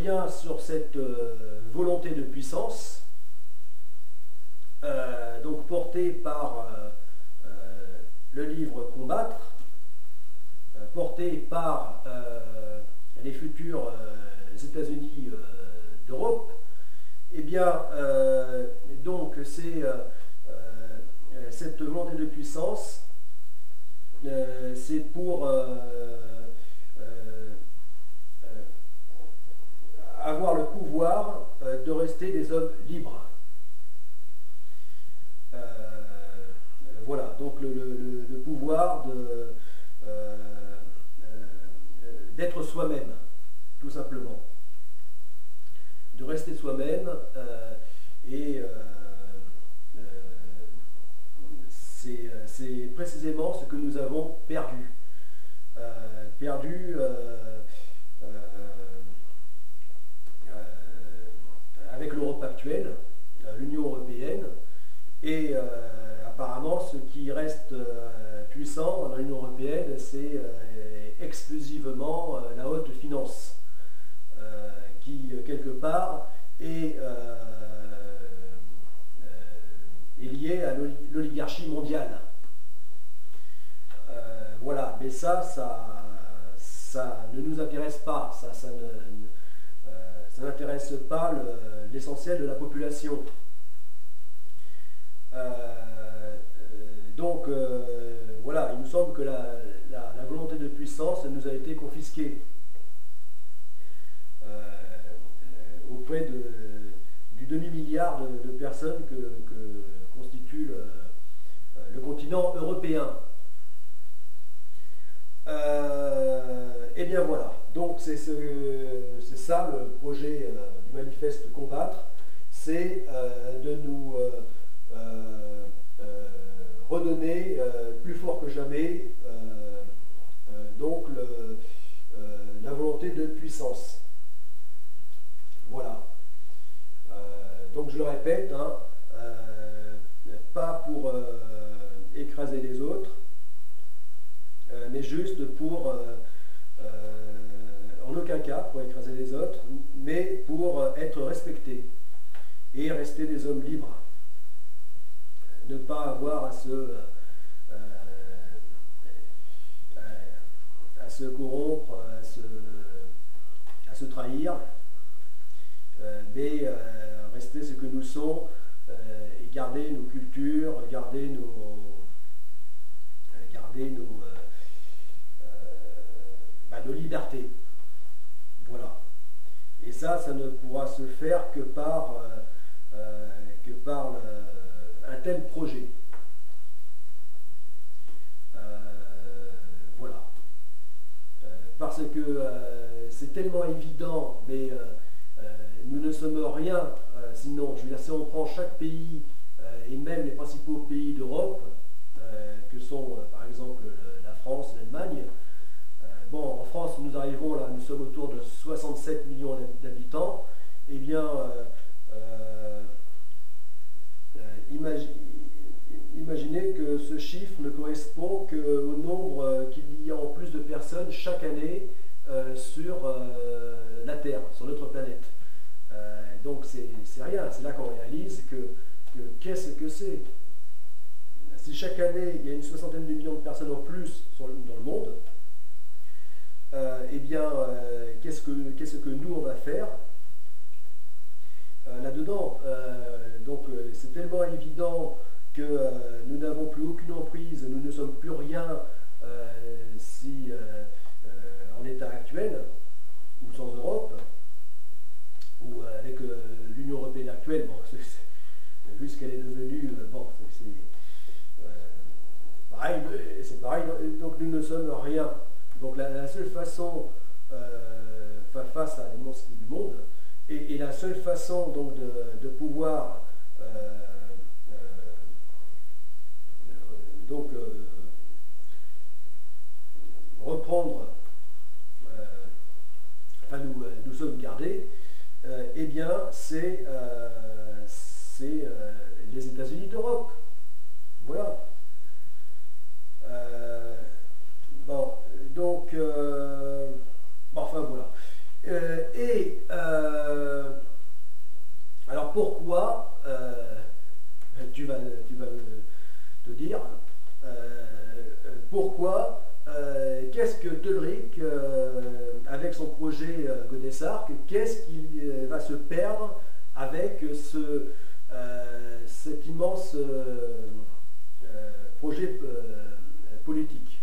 revient sur cette volonté de puissance, donc portée par le livre Combattre, portée par les futurs États-Unis d'Europe. Eh bien, donc c'est cette volonté de puissance, c'est pour avoir le pouvoir de rester des hommes libres. Voilà, donc le pouvoir d'être soi-même, tout simplement. De rester soi-même, et c'est précisément ce que nous avons perdu. Avec l'Europe actuelle, l'Union européenne, et apparemment ce qui reste puissant dans l'Union européenne, c'est exclusivement la haute finance, qui quelque part est liée à l'oligarchie mondiale. Voilà, mais ça ne nous intéresse pas, ça n'intéresse pas l'essentiel de la population. Donc voilà, il nous semble que la volonté de puissance nous a été confisquée auprès du demi-milliard de personnes que constitue le continent européen. Et bien voilà, donc c'est ça le projet du manifeste Combattre, c'est de nous redonner plus fort que jamais donc la volonté de puissance. Voilà. Donc je le répète, hein, pas pour écraser les autres, mais juste pour, en aucun cas pour écraser les autres, mais pour être respecté et rester des hommes libres. Ne pas avoir à se corrompre, à se trahir, mais rester ce que nous sommes, et garder nos cultures, garder nos libertés. Voilà. Et ça ne pourra se faire que par un tel projet. Voilà. Parce que c'est tellement évident, mais nous ne sommes rien sinon. Je veux dire, si on prend chaque pays, et même les principaux pays d'Europe, que sont par exemple la France, l'Allemagne, bon, en France, nous arrivons là, nous sommes autour de 67 millions d'habitants. Eh bien, imaginez que ce chiffre ne correspond qu'au nombre qu'il y a en plus de personnes chaque année sur la Terre, sur notre planète. Donc c'est rien, c'est là qu'on réalise que qu'est-ce que c'est. Si chaque année il y a une soixantaine de millions de personnes en plus dans le monde, eh bien, qu'est-ce que nous on va faire là-dedans. Donc c'est tellement évident que nous n'avons plus aucune emprise, nous ne sommes plus rien si en état actuel, ou sans Europe, ou avec l'Union européenne actuelle. Bon, vu ce qu'elle est devenue, bon, c'est pareil, donc nous ne sommes rien. Donc la seule façon, face à l'immensité du monde, et la seule façon donc de pouvoir reprendre, enfin nous sauvegarder, eh bien c'est les États-Unis d'Europe. Voilà. Bon, donc, enfin voilà. Alors pourquoi, tu vas te dire, pourquoi, qu'est-ce que Teulric, avec son projet Godessarc, qu'est-ce qu'il va se perdre avec cet immense projet politique?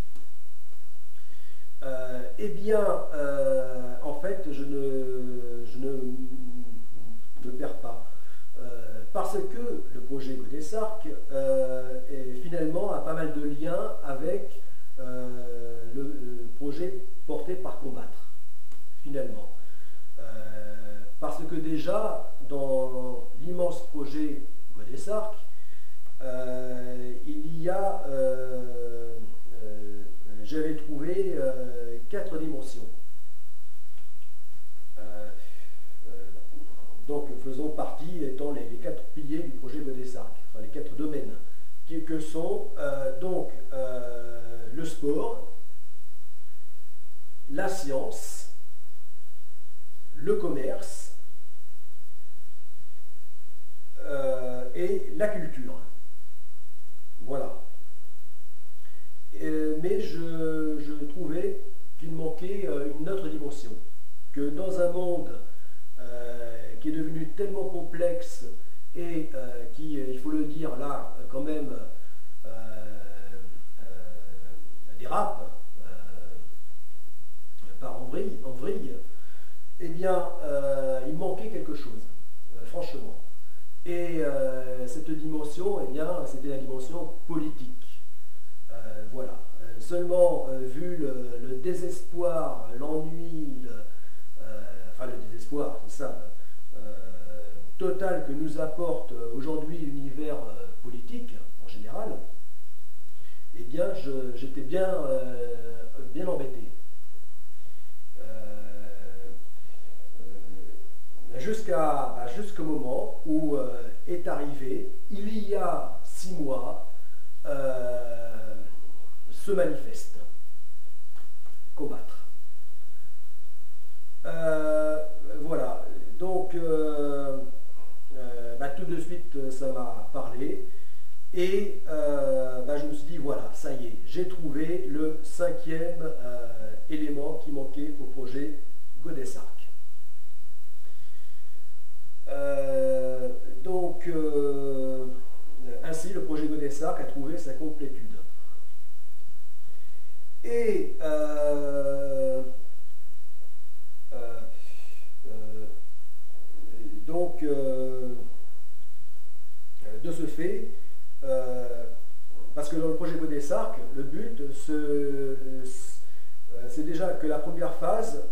Eh bien, en fait, je ne me perds pas. Parce que le projet Godessarc finalement a pas mal de liens avec le projet porté par Combattre, finalement. Parce que déjà, dans l'immense projet Godessarc, il y a, j'avais trouvé 4 dimensions. Donc faisant partie étant les 4 piliers du projet Godessarc, enfin les 4 domaines, que sont donc le sport, la science, le commerce et la culture. Voilà. Mais je trouvais qu'il manquait une autre dimension, que dans un monde qui est devenu tellement complexe et qui, il faut le dire là, quand même, dérape, part en vrille, eh bien, il manquait quelque chose, franchement. Et cette dimension, eh bien, c'était la dimension politique. Voilà. Seulement, vu le désespoir, l'ennui, le désespoir, c'est ça, total que nous apporte aujourd'hui l'univers politique, en général, eh bien, j'étais bien embêté. Jusqu'au moment où est arrivé, il y a 6 mois, ce manifeste. Combattre. Voilà. Donc, tout de suite, ça m'a parlé. Et je me suis dit, voilà, ça y est, j'ai trouvé le 5e élément qui manquait au projet Godessarc. Ainsi, le projet Godessarc a trouvé sa complétude. Et de ce fait, parce que dans le projet Godessarc, le but, c'est déjà que la première phase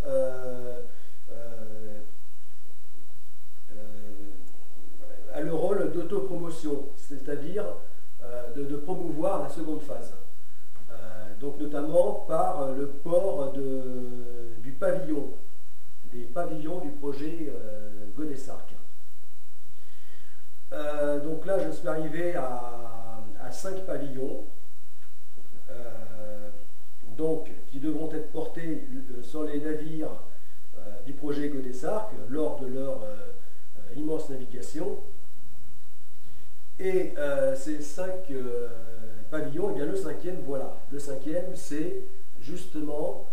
a le rôle d'autopromotion, c'est-à-dire de promouvoir la seconde phase. Donc notamment par le port du pavillon, des pavillons du projet Godessarc. Donc là, je suis arrivé à 5 pavillons, qui devront être portés sur les navires du projet Godessarc lors de leur immense navigation. Et ces 5 pavillons, et bien le 5e, voilà. Le 5e, c'est justement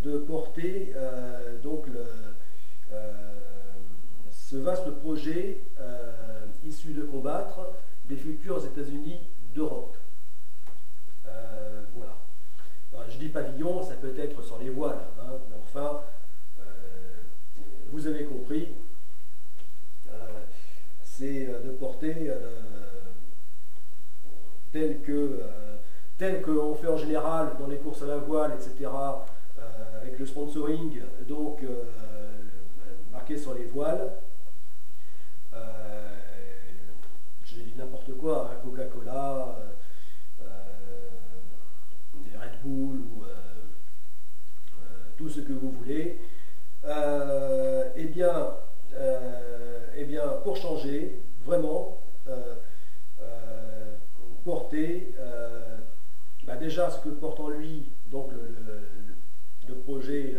de porter ce vaste projet issu de Combattre des futurs États-Unis d'Europe. Voilà. Alors, je dis pavillon, ça peut être sur les voiles, hein, mais enfin, vous avez compris, c'est de porter tel qu'on fait en général dans les courses à la voile, etc., avec le sponsoring, donc marqué sur les voiles. J'ai dit n'importe quoi, hein, Coca-Cola, des Red Bull, ou tout ce que vous voulez. Eh bien, pour changer, vraiment, porter déjà ce que porte en lui donc le projet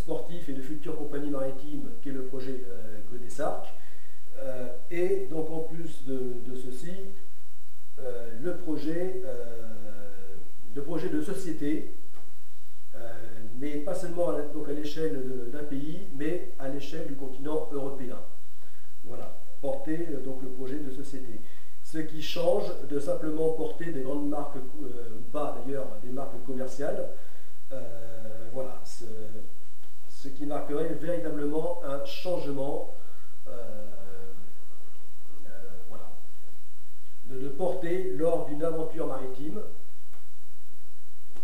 sportif et de future compagnie maritime qui est le projet Godessarc. Et donc en plus de ceci, le projet de société, mais pas seulement à l'échelle d'un pays, mais à l'échelle du continent européen. Voilà, porter donc le projet de société. Ce qui change de simplement porter des grandes marques, ou pas d'ailleurs des marques commerciales, voilà, ce qui marquerait véritablement un changement voilà, de porter lors d'une aventure maritime,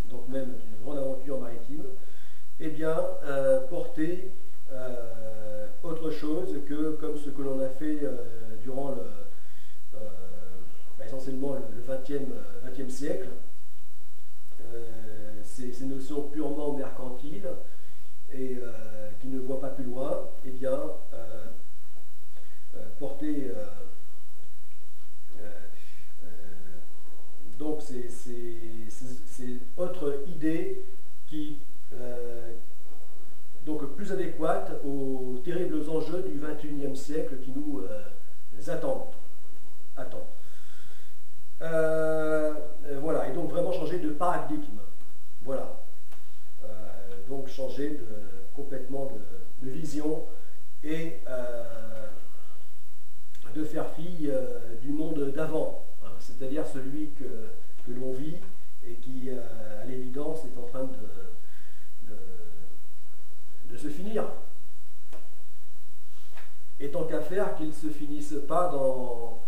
donc même d'une grande aventure maritime, eh bien porter autre chose que comme ce que l'on a fait durant essentiellement le XXe siècle, ces notions purement mercantiles et qui ne voient pas plus loin, eh bien porter donc c'est autre idée qui donc plus adéquate aux terribles enjeux du XXIe siècle qui nous attendent. Voilà, et donc vraiment changer de paradigme. Voilà. Donc changer complètement de vision et de faire fi du monde d'avant, hein, c'est-à-dire celui que l'on vit et qui, à l'évidence, est en train de se finir. Et tant qu'à faire qu'il ne se finisse pas dans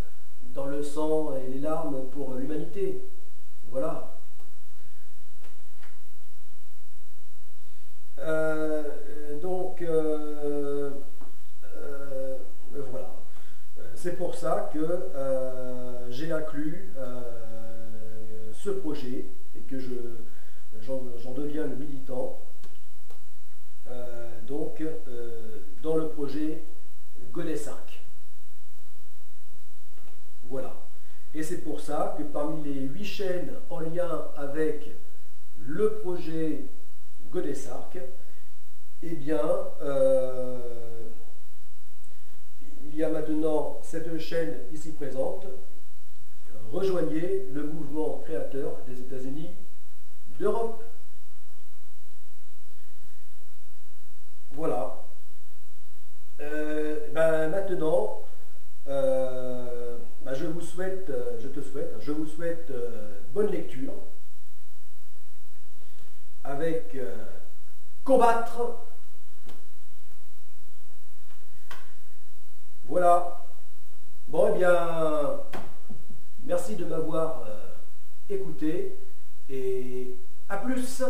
le sang et les larmes pour l'humanité. Voilà. Voilà. C'est pour ça que j'ai inclus ce projet et que j'en deviens le militant. Dans le projet Godessarc. Voilà. Et c'est pour ça que parmi les 8 chaînes en lien avec le projet Godessarc, eh bien, il y a maintenant cette chaîne ici présente. Rejoignez le mouvement créateur des États-Unis d'Europe. Voilà. Maintenant, je vous souhaite bonne lecture avec combattre. Voilà. Bon, eh bien, merci de m'avoir écouté et à plus.